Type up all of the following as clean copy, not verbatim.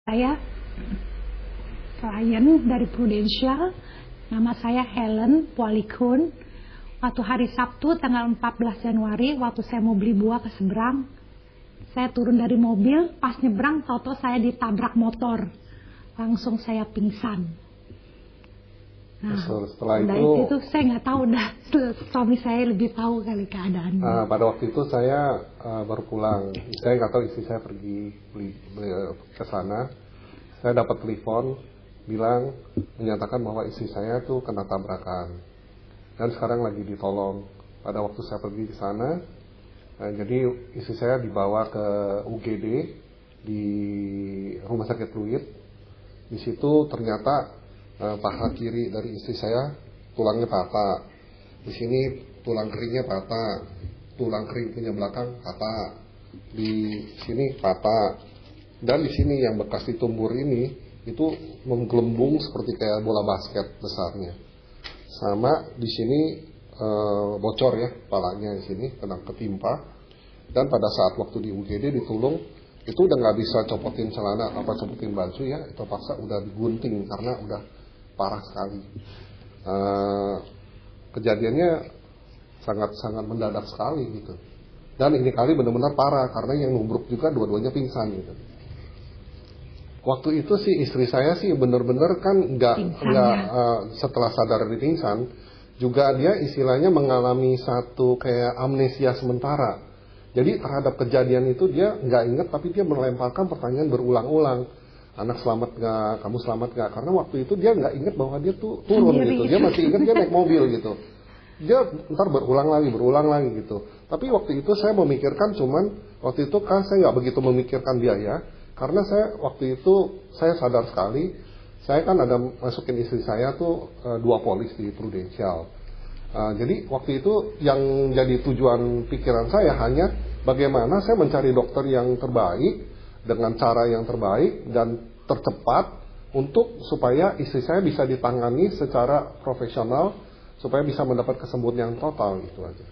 Saya klien dari Prudential, nama saya Helen Pualikun. Waktu hari Sabtu tanggal 14 Januari, waktu saya mau beli buah ke seberang, saya turun dari mobil, pas nyebrang, tahu-tahu saya ditabrak motor. Langsung saya pingsan. Nah, setelah itu saya nggak tahu, suami saya lebih tahu kali keadaannya. Pada waktu itu saya baru pulang. Saya nggak tahu istri saya pergi beli ke sana. Saya dapat telepon bilang menyatakan bahwa istri saya tuh kena tabrakan dan sekarang lagi ditolong. Pada waktu saya pergi ke sana, jadi istri saya dibawa ke UGD di Rumah Sakit Fluid. Di situ ternyata paha kiri dari istri saya tulangnya patah. Di sini tulang keringnya patah, tulang kering punya belakang patah, di sini patah, dan di sini yang bekas ditumbur ini itu menggelembung seperti kayak bola basket besarnya. Sama di sini bocor ya, kepalanya di sini kena ketimpa. Dan pada saat waktu di UGD ditulung itu udah nggak bisa copotin celana apa copotin baju ya, itu paksa udah digunting karena udah parah sekali. Kejadiannya sangat mendadak sekali gitu. Dan ini kali benar-benar parah karena yang nubruk juga dua-duanya pingsan gitu. Waktu itu sih istri saya sih benar-benar kan nggak setelah sadar dari pingsan juga dia istilahnya mengalami satu kayak amnesia sementara. Jadi terhadap kejadian itu dia nggak ingat, tapi dia melemparkan pertanyaan berulang-ulang. Anak selamat nggak, kamu selamat nggak? Karena waktu itu dia nggak ingat bahwa dia tuh turun gitu. Dia masih ingat dia naik mobil gitu. Dia ntar berulang lagi gitu. Tapi waktu itu saya memikirkan waktu itu kan saya nggak begitu memikirkan biaya. Karena saya waktu itu saya sadar sekali, saya kan ada masukin istri saya tuh 2 polis di Prudential. Jadi waktu itu yang jadi tujuan pikiran saya hanya bagaimana saya mencari dokter yang terbaik, dengan cara yang terbaik dan tercepat untuk supaya istri saya bisa ditangani secara profesional supaya bisa mendapat kesembuhan yang total gitu aja.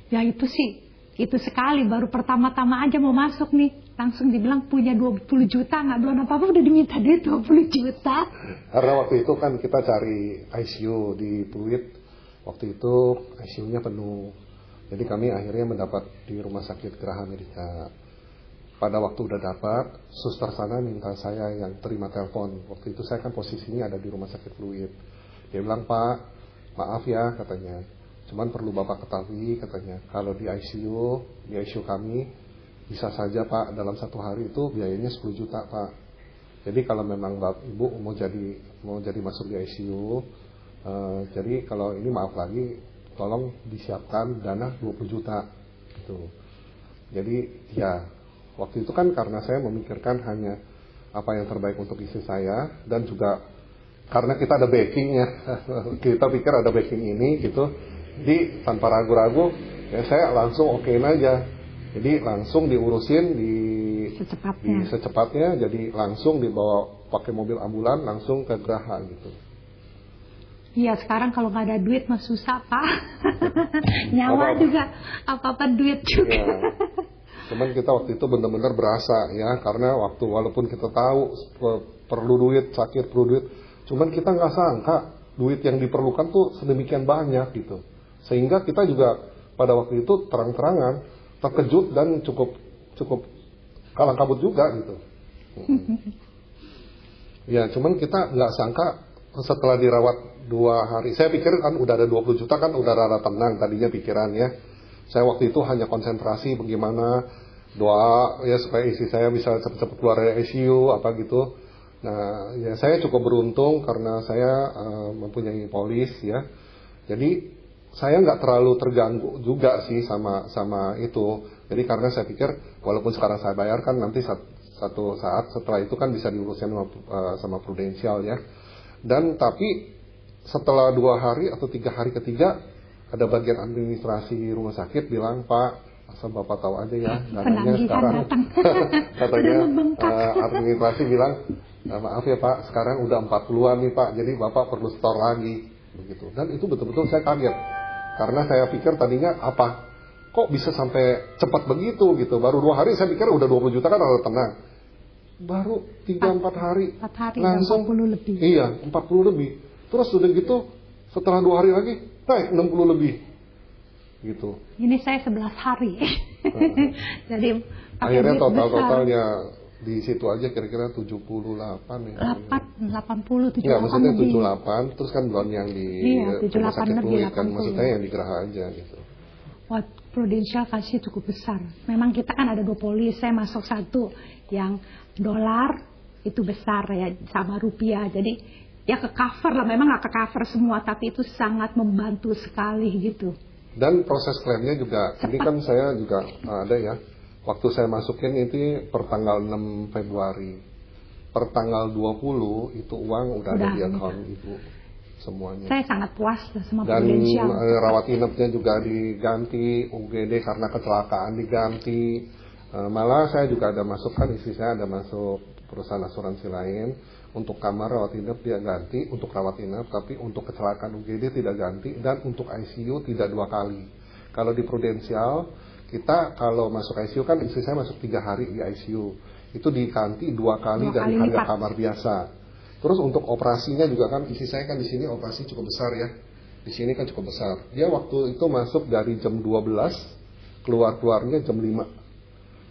Ya itu sekali baru pertama-tama aja mau masuk nih langsung dibilang punya 20 juta, nggak belum apa-apa udah diminta duit 20 juta. Karena waktu itu kan kita cari ICU di Fluid, waktu itu ICU-nya penuh. Jadi kami akhirnya mendapat di Rumah Sakit Geraha Medica. Pada waktu udah dapat, suster sana minta saya yang terima telepon. Waktu itu saya kan posisinya ada di Rumah Sakit Fluid. Dia bilang, "Pak, maaf ya," katanya. "Cuman perlu Bapak ketahui," katanya, "kalau di ICU kami, bisa saja Pak, dalam 1 hari itu biayanya 10 juta Pak. Jadi kalau memang Bapak Ibu mau jadi masuk di ICU, jadi kalau ini maaf lagi, tolong disiapkan dana 20 juta." Gitu. Jadi ya, waktu itu kan karena saya memikirkan hanya apa yang terbaik untuk istri saya dan juga karena kita ada backingnya, kita pikir ada backing ini gitu, jadi tanpa ragu-ragu ya saya langsung okein aja, jadi langsung diurusin secepatnya, jadi langsung dibawa pakai mobil ambulan langsung ke Geraha gitu. Iya, sekarang kalau nggak ada duit mah susah Pak. Nyawa juga apa-apa duit juga. Ya. Cuman kita waktu itu benar-benar berasa ya, karena walaupun kita tahu perlu duit, sakit perlu duit, cuman kita nggak sangka duit yang diperlukan tuh sedemikian banyak gitu. Sehingga kita juga pada waktu itu terang-terangan terkejut dan cukup kalang kabut juga gitu. Ya, cuman kita nggak sangka setelah dirawat 2 hari, saya pikir kan udah ada 20 juta kan udah rada tenang tadinya pikiran ya. Saya waktu itu hanya konsentrasi bagaimana doa ya supaya istri saya bisa cepat-cepat keluar dari ICU apa gitu. Nah ya saya cukup beruntung karena saya mempunyai polis ya. Jadi saya nggak terlalu terganggu juga sih sama itu. Jadi karena saya pikir walaupun sekarang saya bayarkan nanti satu saat setelah itu kan bisa diurusin sama Prudential ya. Dan tapi setelah 2 hari atau 3 hari ketiga ada bagian administrasi rumah sakit bilang, "Pak, asal Bapak tahu aja ya, dananya sekarang." Katanya administrasi bilang, "Maaf ya Pak, sekarang udah 40-an nih Pak, jadi Bapak perlu store lagi." Begitu. Dan itu betul-betul saya kaget. Karena saya pikir tadinya kok bisa sampai cepat begitu gitu. Baru 2 hari saya pikir udah 20 juta kan udah tenang. baru 3-4 hari, 4 hari langsung 40 lebih. Iya, 40 lebih. Terus udah gitu setelah 2 hari lagi naik 60 lebih. Gitu. Ini saya 11 hari. Jadi akhirnya totalnya di situ aja kira-kira 78 ya. 80 78 Enggak, maksudnya lebih. 78 terus kan belum yang di rumah sakit Pluit kan, maksudnya yang di Geraha aja gitu. Wah, Prudential kasih cukup besar. Memang kita kan ada 2 polis, saya masuk satu yang dolar itu besar ya sama rupiah. Jadi ya ke cover lah, memang nggak ke cover semua, tapi itu sangat membantu sekali gitu. Dan proses klaimnya juga, cepat. Ini kan saya juga ada ya. Waktu saya masukin itu per tanggal 6 Februari. Per tanggal 20 itu uang udah ada di account Ibu semuanya. Saya sangat puas sama Prudential. Dan rawat inapnya juga diganti, UGD karena kecelakaan diganti. Malah saya juga ada masukkan, istri saya ada masuk perusahaan asuransi lain. Untuk kamar rawat inap dia ganti, untuk rawat inap, tapi untuk kecelakaan UGD tidak ganti, dan untuk ICU tidak 2 kali. Kalau di Prudential, kita kalau masuk ICU kan istri saya masuk 3 hari di ICU. Itu diganti 2 kali dari harga kamar biasa. Terus untuk operasinya juga kan, istri saya kan di sini operasi cukup besar ya. Di sini kan cukup besar. Dia waktu itu masuk dari jam 12, keluarnya jam 5.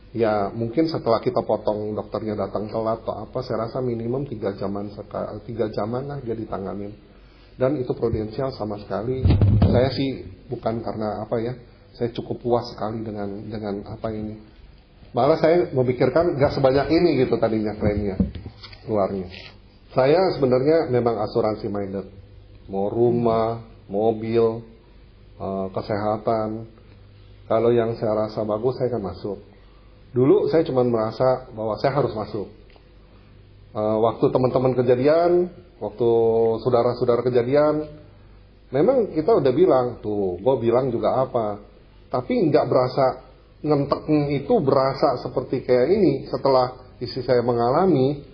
Ya mungkin setelah kita potong dokternya datang telat atau apa, saya rasa minimum 3 jaman lah dia ditanganin. Dan itu Prudential sama sekali, saya sih bukan karena apa ya, saya cukup puas sekali dengan apa ini. Malah saya memikirkan gak sebanyak ini gitu tadinya klaimnya keluarnya. Saya sebenarnya memang asuransi minded, mau rumah, mobil, kesehatan. Kalau yang saya rasa bagus saya akan masuk. Dulu saya cuma merasa bahwa saya harus masuk. Waktu teman-teman kejadian, waktu saudara-saudara kejadian, memang kita udah bilang, tuh gue bilang juga apa. Tapi nggak berasa, ngentek itu berasa seperti kayak ini. Setelah istri saya mengalami,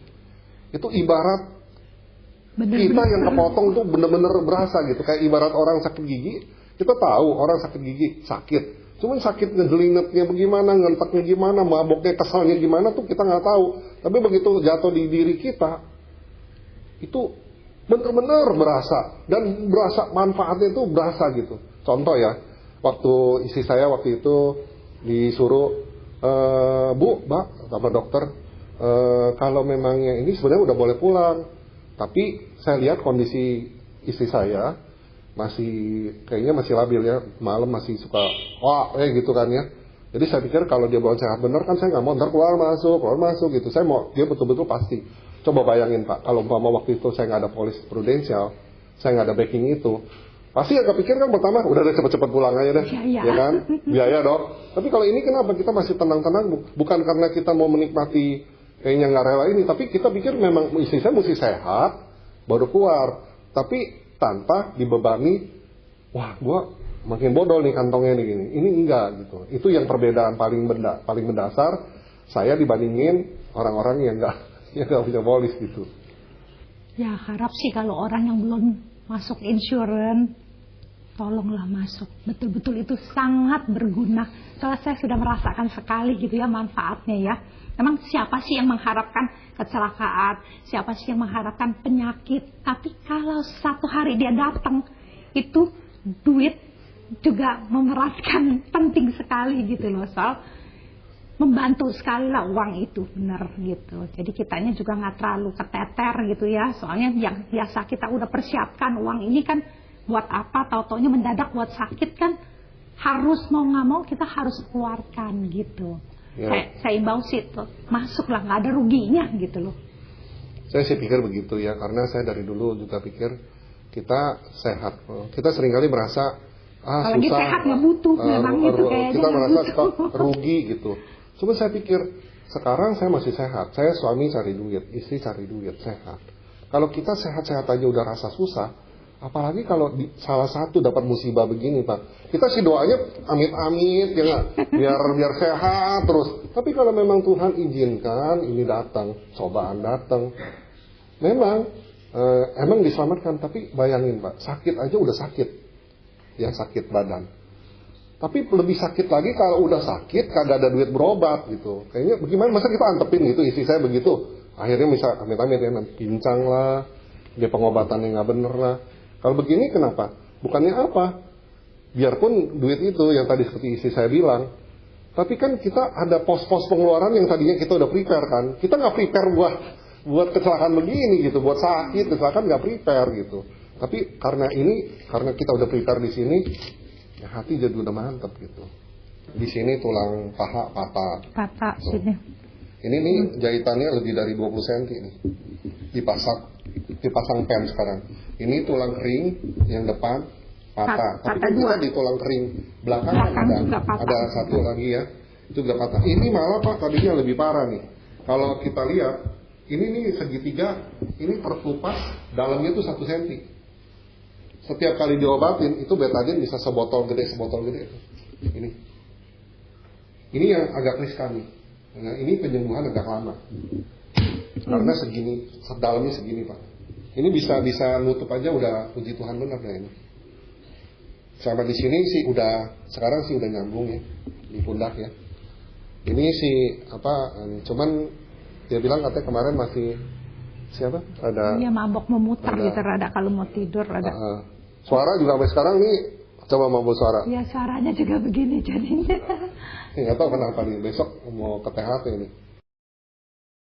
itu ibarat kita yang kepotong tuh bener-bener berasa gitu. Kayak ibarat orang sakit gigi, kita tahu orang sakit gigi sakit. Cuman sakit ngejelingetnya bagaimana, ngenteknya gimana, maboknya, kesalnya gimana tuh kita nggak tahu. Tapi begitu jatuh di diri kita, itu bener-bener berasa. Dan berasa manfaatnya itu berasa gitu. Contoh ya, waktu istri saya waktu itu disuruh, Bu, Mbak, sama dokter, kalau memangnya ini sebenarnya udah boleh pulang. Tapi saya lihat kondisi istri saya masih kayaknya masih labil ya, malam masih suka gitu kan ya. Jadi saya pikir kalau dia bawa sehat benar kan saya nggak mau ntar keluar masuk gitu. Saya mau dia betul-betul pasti. Coba bayangin Pak, kalau umpama waktu itu saya nggak ada polis Prudential, saya nggak ada backing itu, pasti yang kepikir kan pertama udah cepet-cepet pulang aja deh, ya kan, biaya dong. Tapi kalau ini kenapa kita masih tenang-tenang? Bukan karena kita mau menikmati kayaknya nggak rela ini, tapi kita pikir memang istri saya mesti sehat baru keluar, tapi tanpa dibebani, wah gua makin bodol nih kantongnya nih gini. Ini enggak gitu. Itu yang perbedaan paling mendasar saya dibandingin orang-orang yang nggak punya polis gitu. Ya harap sih kalau orang yang belum masuk insurance, tolonglah masuk. Betul-betul itu sangat berguna. Soalnya saya sudah merasakan sekali gitu ya manfaatnya ya. Memang siapa sih yang mengharapkan kecelakaan, siapa sih yang mengharapkan penyakit. Tapi kalau satu hari dia datang, itu duit juga memerankan penting sekali gitu loh. Soal membantu sekali lah uang itu, benar gitu. Jadi kitanya juga nggak terlalu keteter gitu ya. Soalnya yang biasa kita udah persiapkan uang ini kan buat apa, tau-taunya mendadak buat sakit kan, harus mau nggak mau kita harus keluarkan gitu. Ya. Saya imbau sih tuh, masuklah, nggak ada ruginya gitu loh. Saya sih pikir begitu ya, karena saya dari dulu juga pikir kita sehat. Kita seringkali merasa apalagi susah, sehat nggak butuh, memang itu kayaknya kita merasa rugi gitu. Cuma saya pikir sekarang saya masih sehat, saya suami cari duit, istri cari duit, sehat. Kalau kita sehat-sehat aja udah rasa susah, apalagi kalau salah satu dapat musibah begini Pak. Kita sih doanya amit-amit ya biar sehat terus. Tapi kalau memang Tuhan izinkan ini datang, cobaan datang, memang emang diselamatkan. Tapi bayangin Pak, sakit aja udah sakit, ya sakit badan. Tapi lebih sakit lagi kalau udah sakit kagak ada duit berobat gitu. Kayaknya bagaimana masa kita antepin gitu, istri saya begitu. Akhirnya misal amit-amit ya pincang lah, dia pengobatannya nggak bener lah. Kalau begini kenapa? Bukannya apa? Biarpun duit itu yang tadi seperti istri saya bilang, tapi kan kita ada pos-pos pengeluaran yang tadinya kita udah prepare kan. Kita nggak prepare buat kecelakaan begini gitu, buat sakit, kecelakaan nggak prepare gitu. Tapi karena kita udah prepare di sini, ya hati jadi udah mantap gitu. Di sini tulang paha patah. Patah sini. Ini nih jahitannya lebih dari 20 cm nih. Dipasang pen sekarang. Ini tulang kering yang depan patah. Tapi kan kita di tulang kering belakang ada satu lagi ya. Itu juga patah. Ini malah Pak tadinya lebih parah nih. Kalau kita lihat, ini nih segitiga, ini terkelupas dalamnya tuh 1 cm. Setiap kali diobatin itu betadine bisa sebotol gede. Ini yang agak riskan nih. Nah, ini penyembuhan agak lama. Karena segini, dalamnya segini Pak. Ini bisa nutup aja udah puji Tuhan benar ya ini. Sampai di sini sih sekarang sih udah nyambung ya di pundak ya. Ini sih cuman dia bilang katanya kemarin masih siapa? Iya mabok memutar gitu rada kalau mau tidur rada. Suara juga sampai sekarang nih coba mabuk suara. Iya suaranya juga begini jadinya. Nggak tahu kenapa nih besok mau ke THT nih.